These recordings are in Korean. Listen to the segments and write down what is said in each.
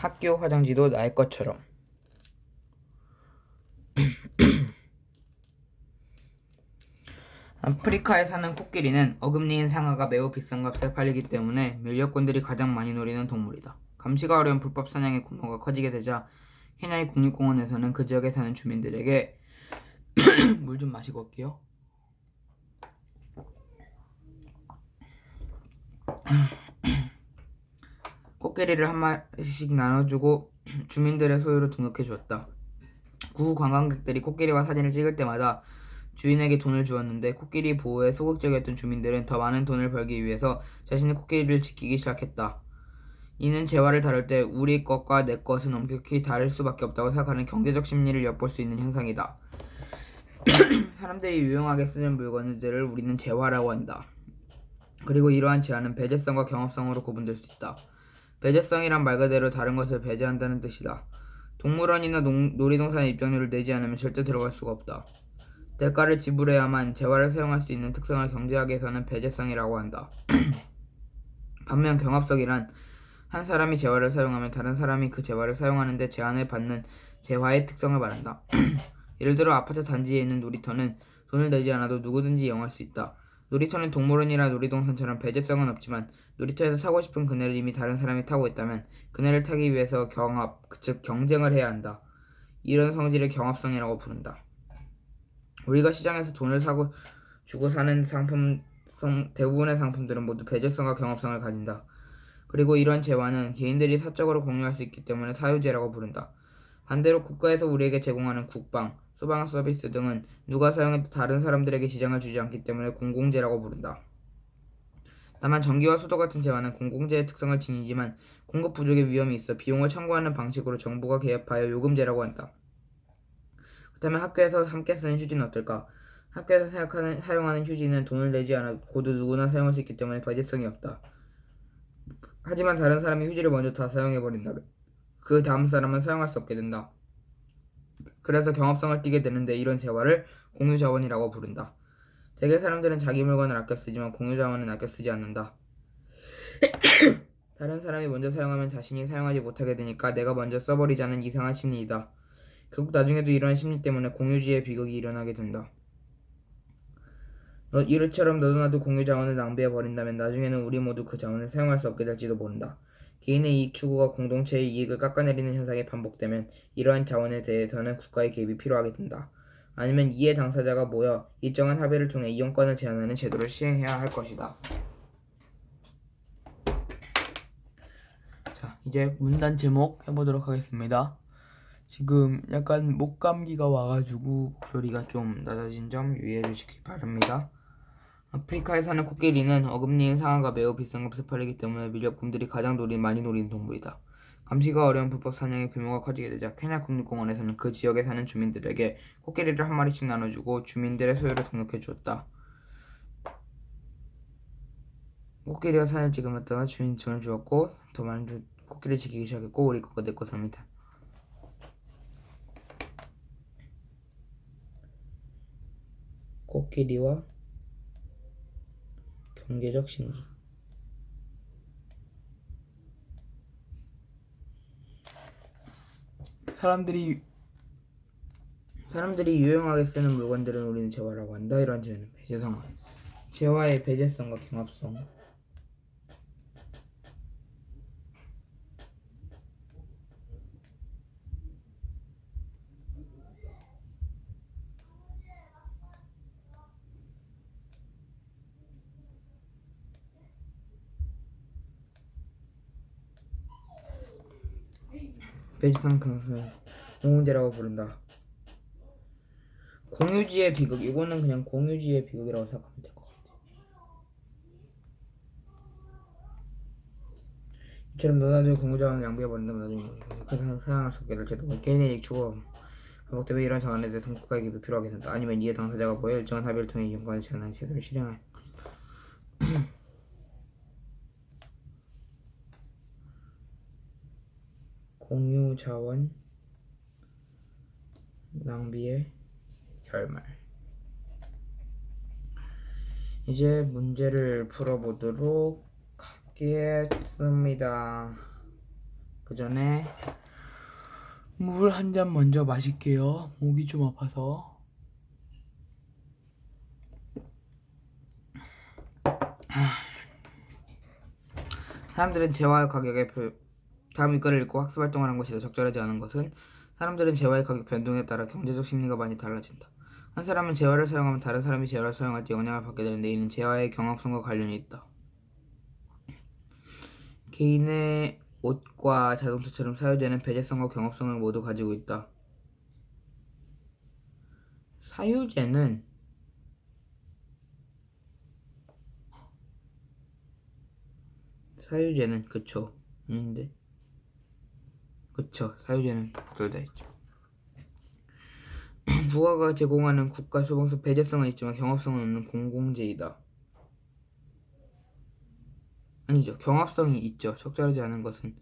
학교 화장지도 나의 것처럼. 아프리카에 사는 코끼리는 어금니인 상아가 매우 비싼 값에 팔리기 때문에 밀렵꾼들이 가장 많이 노리는 동물이다. 감시가 어려운 불법 사냥의 규모가 커지게 되자 케냐의 국립공원에서는 그 지역에 사는 주민들에게 물 좀 마시고 올게요. 코끼리를 한 마리씩 나눠주고 주민들의 소유로 등록해 주었다. 구 관광객들이 코끼리와 사진을 찍을 때마다 주인에게 돈을 주었는데 코끼리 보호에 소극적이었던 주민들은 더 많은 돈을 벌기 위해서 자신의 코끼리를 지키기 시작했다. 이는 재화를 다룰 때 우리 것과 내 것은 엄격히 다를 수밖에 없다고 생각하는 경제적 심리를 엿볼 수 있는 현상이다. 사람들이 유용하게 쓰는 물건들을 우리는 재화라고 한다. 그리고 이러한 재화는 배제성과 경합성으로 구분될 수 있다. 배제성이란 말 그대로 다른 것을 배제한다는 뜻이다. 동물원이나 놀이동산에 입장료를 내지 않으면 절대 들어갈 수가 없다. 대가를 지불해야만 재화를 사용할 수 있는 특성을 경제학에서는 배제성이라고 한다. 반면 경합성이란 한 사람이 재화를 사용하면 다른 사람이 그 재화를 사용하는데 제한을 받는 재화의 특성을 말한다. 예를 들어 아파트 단지에 있는 놀이터는 돈을 내지 않아도 누구든지 이용할 수 있다. 놀이터는 동물원이나 놀이동산처럼 배제성은 없지만 놀이터에서 타고 싶은 그네를 이미 다른 사람이 타고 있다면 그네를 타기 위해서 경합, 즉 경쟁을 해야 한다. 이런 성질을 경합성이라고 부른다. 우리가 시장에서 돈을 주고 사는 대부분의 상품들은 모두 배제성과 경합성을 가진다. 그리고 이런 재화는 개인들이 사적으로 공유할 수 있기 때문에 사유재라고 부른다. 반대로 국가에서 우리에게 제공하는 국방, 소방 서비스 등은 누가 사용해도 다른 사람들에게 지장을 주지 않기 때문에 공공재라고 부른다. 다만 전기와 수도 같은 재화는 공공재의 특성을 지니지만 공급 부족의 위험이 있어 비용을 청구하는 방식으로 정부가 개입하여 요금제라고 한다. 그렇다면 학교에서 함께 쓰는 휴지는 어떨까? 학교에서 사용하는 휴지는 돈을 내지 않아도 누구나 사용할 수 있기 때문에 배제성이 없다. 하지만 다른 사람이 휴지를 먼저 다 사용해버린다면 그 다음 사람은 사용할 수 없게 된다. 그래서 경합성을 띠게 되는데 이런 재화를 공유자원이라고 부른다. 대개 사람들은 자기 물건을 아껴 쓰지만 공유자원은 아껴 쓰지 않는다. 다른 사람이 먼저 사용하면 자신이 사용하지 못하게 되니까 내가 먼저 써버리자는 이상한 심리이다. 결국 나중에도 이러한 심리 때문에 공유지의 비극이 일어나게 된다. 이렇처럼 너도 나도 공유 자원을 낭비해버린다면 나중에는 우리 모두 그 자원을 사용할 수 없게 될지도 모른다. 개인의 이익 추구가 공동체의 이익을 깎아내리는 현상이 반복되면 이러한 자원에 대해서는 국가의 개입이 필요하게 된다. 아니면 이해 당사자가 모여 일정한 합의를 통해 이용권을 제한하는 제도를 시행해야 할 것이다. 자, 이제 문단 제목 해보도록 하겠습니다. 지금 약간 목감기가 와가지고 목소리가 좀 낮아진 점 유의해 주시기 바랍니다. 아프리카에 사는 코끼리는 어금니인 상아가 매우 비싼 값에 팔리기 때문에 밀렵꾼들이 가장 많이 노리는 동물이다. 감시가 어려운 불법 사냥의 규모가 커지게 되자 케냐 국립공원에서는 그 지역에 사는 주민들에게 코끼리를 한 마리씩 나눠주고 주민들의 소유로 등록해 주었다. 코끼리와 사진을 찍으면다가 주인 돈을 주었고 더 많은 코끼리를 지키기 시작했고 우리 거가 내 것입니다. 코끼리와 경제적 심리. 사람들이 유용하게 쓰는 물건들은 우리는 재화라고 한다. 이러한 재화는 배제성. 재화의 배제성과 경합성. 배제성 경합성. 공유제라고 부른다. 공유지의 비극. 이거는 그냥 공유지의 비극이라고 생각하면 될 것 같아. 이처럼 너나도 공유자원을 양보해버린다면 나중에 사용할 수 없게 될 제도. 개인의 이익 추구 반복되면 이런 정안에 대해서 국가의 개입이 필요하게 된다. 아니면 이해 당사자가 모여 일정한 합의를 통해 이용권을 제한하는 제도를 실행할. 공유자원 낭비의 결말. 이제 문제를 풀어보도록 하겠습니다. 그 전에 물 한 잔 먼저 마실게요. 목이 좀 아파서. 사람들은 재화의 가격에 다음 일과를 읽고 학습 활동을 한 것이다. 적절하지 않은 것은 사람들은 재화의 가격 변동에 따라 경제적 심리가 많이 달라진다. 한 사람은 재화를 사용하면 다른 사람이 재화를 사용할 때 영향을 받게 되는데 이는 재화의 경합성과 관련이 있다. 개인의 옷과 자동차처럼 사유재는 배제성과 경합성을 모두 가지고 있다. 사유재는 그쵸. 아닌데 그쵸. 사유재는 둘다 있죠. 국가가 제공하는 국가 수봉수 배제성은 있지만 경합성은 없는 공공재이다. 아니죠. 경합성이 있죠. 적절하지 않은 것은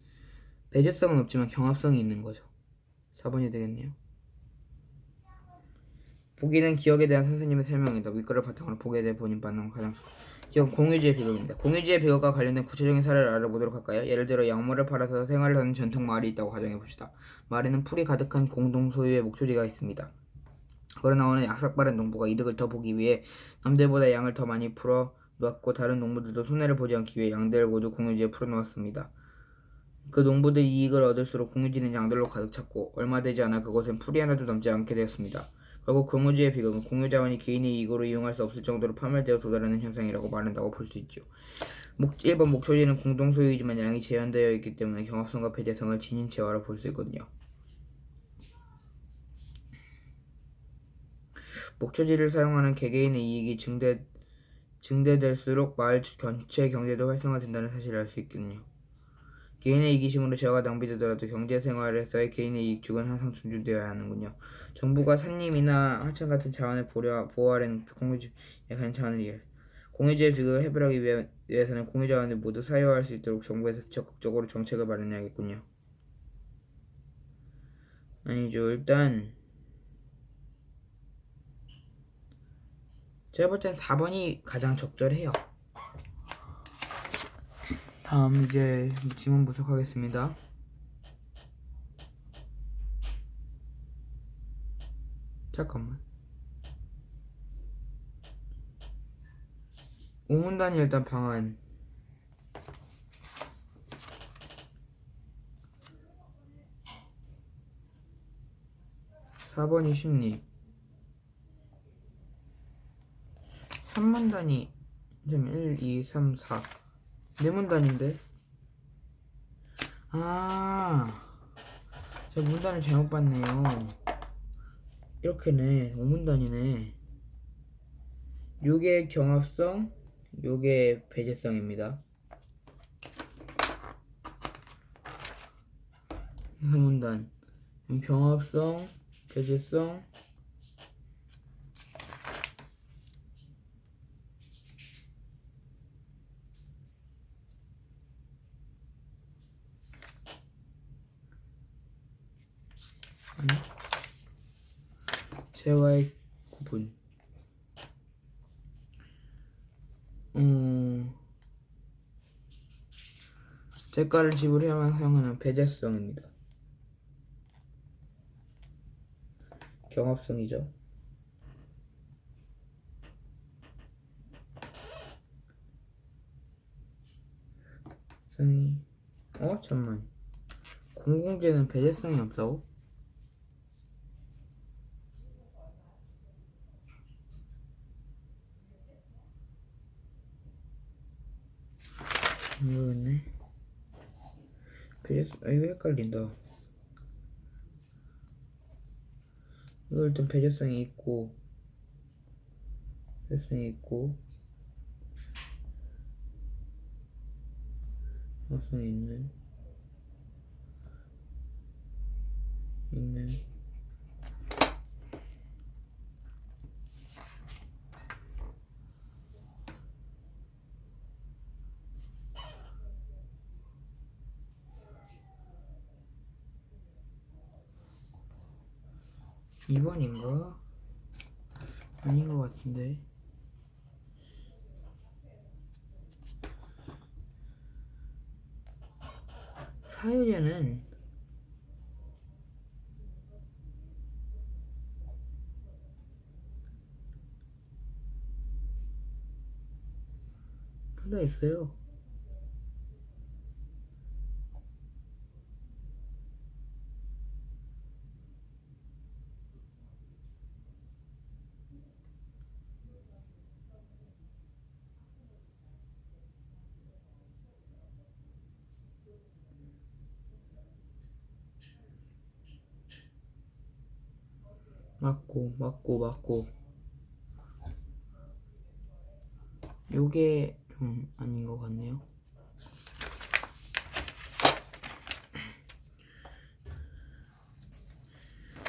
배제성은 없지만 경합성이 있는 거죠. 4번이 되겠네요. 보기는 기억에 대한 선생님의 설명이다. 윗글을 바탕으로 보기에 대해 본인 반응은 가장 기억 공유지의 비극입니다. 공유지의 비극과 관련된 구체적인 사례를 알아보도록 할까요? 예를 들어 양모를 팔아서 생활을 하는 전통 마을이 있다고 가정해봅시다. 마을에는 풀이 가득한 공동 소유의 목초지가 있습니다. 그러나 어느 약삭빠른 농부가 이득을 더 보기 위해 남들보다 양을 더 많이 풀어 놓았고 다른 농부들도 손해를 보지 않기 위해 양들을 모두 공유지에 풀어 놓았습니다. 그 농부들이 이익을 얻을수록 공유지는 양들로 가득 찼고 얼마 되지 않아 그곳엔 풀이 하나도 남지 않게 되었습니다. 결국 공유지의 비극은 공유자원이 개인의 이익으로 이용할 수 없을 정도로 파멸되어 도달하는 현상이라고 말한다고 볼 수 있죠. 1번 목초지는 공동소유이지만 양이 제한되어 있기 때문에 경합성과 배제성을 지닌 재화로 볼 수 있거든요. 목초지를 사용하는 개개인의 이익이 증대될수록 마을 전체 경제도 활성화된다는 사실을 알 수 있거든요. 개인의 이기심으로 재화가 낭비되더라도 경제생활에서의 개인의 이익축은 항상 존중되어야 하는군요. 정부가 산림이나 하천 같은 자원을 보호하려는 공유지에 관한 자원을 공유지의 비극을 해결하기 위해서는 공유자원을 모두 사유할 수 있도록 정부에서 적극적으로 정책을 마련해야겠군요. 아니죠. 일단 제가 볼 땐 4번이 가장 적절해요. 다음 이제 지문 분석하겠습니다. 잠깐만. 5문단이 일단 방안 4번이 심리 3문단이 1, 2, 3, 4 4문단인데 제가 문단을 잘못 봤네요. 이렇게네. 5문단이네. 요게 경합성, 요게 배제성입니다. 3문단 경합성, 배제성, 재화의 구분. 대가를 지불해야만 사용하는 배제성입니다. 경합성이죠. 성이 잠만. 공공재는 배제성이 없다고? 모르겠네. 배제성 이거 헷갈린다. 이거 일단 배제성이 있고 경합성이 있는 2번인가? 아닌 것 같은데. 사유제는 하나 있어요. 맞고. 요게 좀 아닌 것 같네요.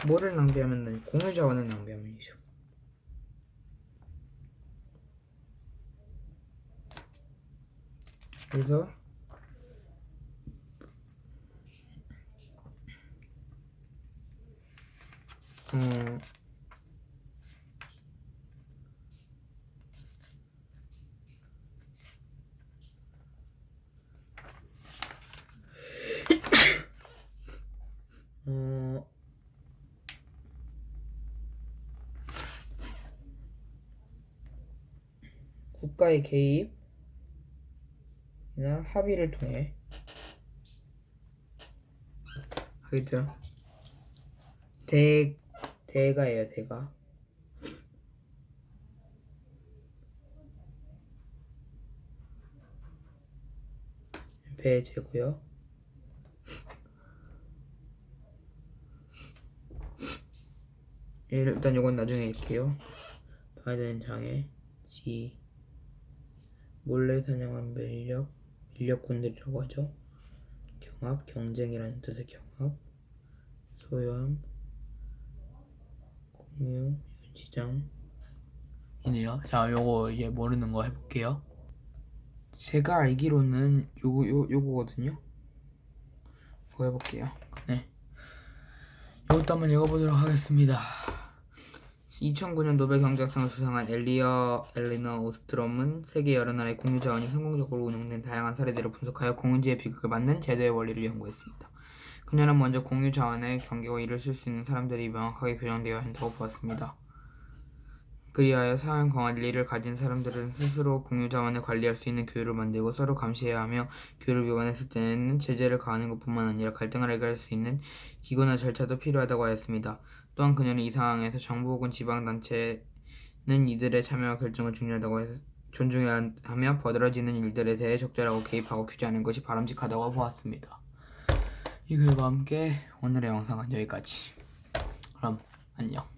뭐를 낭비하면 공유 자원을 낭비하면이죠. 그래서 국가의 개입이나 합의를 통해 하겠죠. 대가예요, 대가. 배제고요. 일단 요건 나중에 읽게요. 봐야 되는 장애 지 몰래 사냥한 밀렵꾼들이라고 하죠. 경합, 경쟁이라는 뜻의 경합, 소유함, 공유, 유지장이네요. 자, 요거 이제 모르는 거 해볼게요. 제가 알기로는 요거거든요. 그거 해볼게요. 네. 이것도 한번 읽어보도록 하겠습니다. 2009년 노벨 경제학상을 수상한 엘리너 오스트롬은 세계 여러 나라의 공유 자원이 성공적으로 운용된 다양한 사례들을 분석하여 공유지의 비극을 막는 제도의 원리를 연구했습니다. 그녀는 먼저 공유 자원의 경계와 이를 쓸 수 있는 사람들이 명확하게 규정되어야 한다고 보았습니다. 그리하여 사회는 권리를 가진 사람들은 스스로 공유 자원을 관리할 수 있는 규율을 만들고 서로 감시해야 하며 규율을 위반했을 때는 제재를 가하는 것뿐만 아니라 갈등을 해결할 수 있는 기구나 절차도 필요하다고 하였습니다. 또한 그녀는 이 상황에서 정부 혹은 지방단체는 이들의 참여와 결정을 존중해야 하며 버드러지는 일들에 대해 적절하고 개입하고 규제하는 것이 바람직하다고 보았습니다. 이 글과 함께 오늘의 영상은 여기까지. 그럼 안녕.